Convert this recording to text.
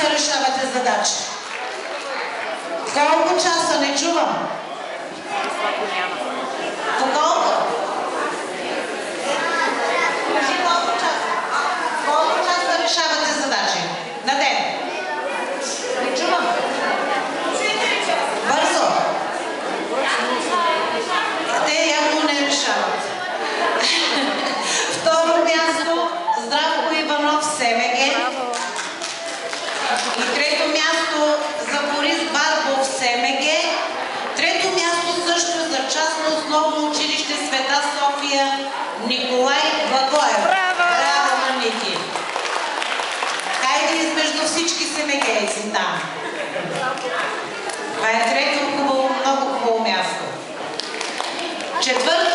часа решавате задачи? Колко часа? Не чувам. По колко? Колко часа решавате задачи? На ден? Не чувам. Бързо. Те явно не решават. Второ място Здравко Иванов, СМГ. И трето място за Борис Барбов, СМГ. Трето място също за частно основно училище Света София, Николай Благоев. Браво на Ники! Хайде измежду всички СМГ-ици там. Това е трето хубаво, много хубаво място. Четвърто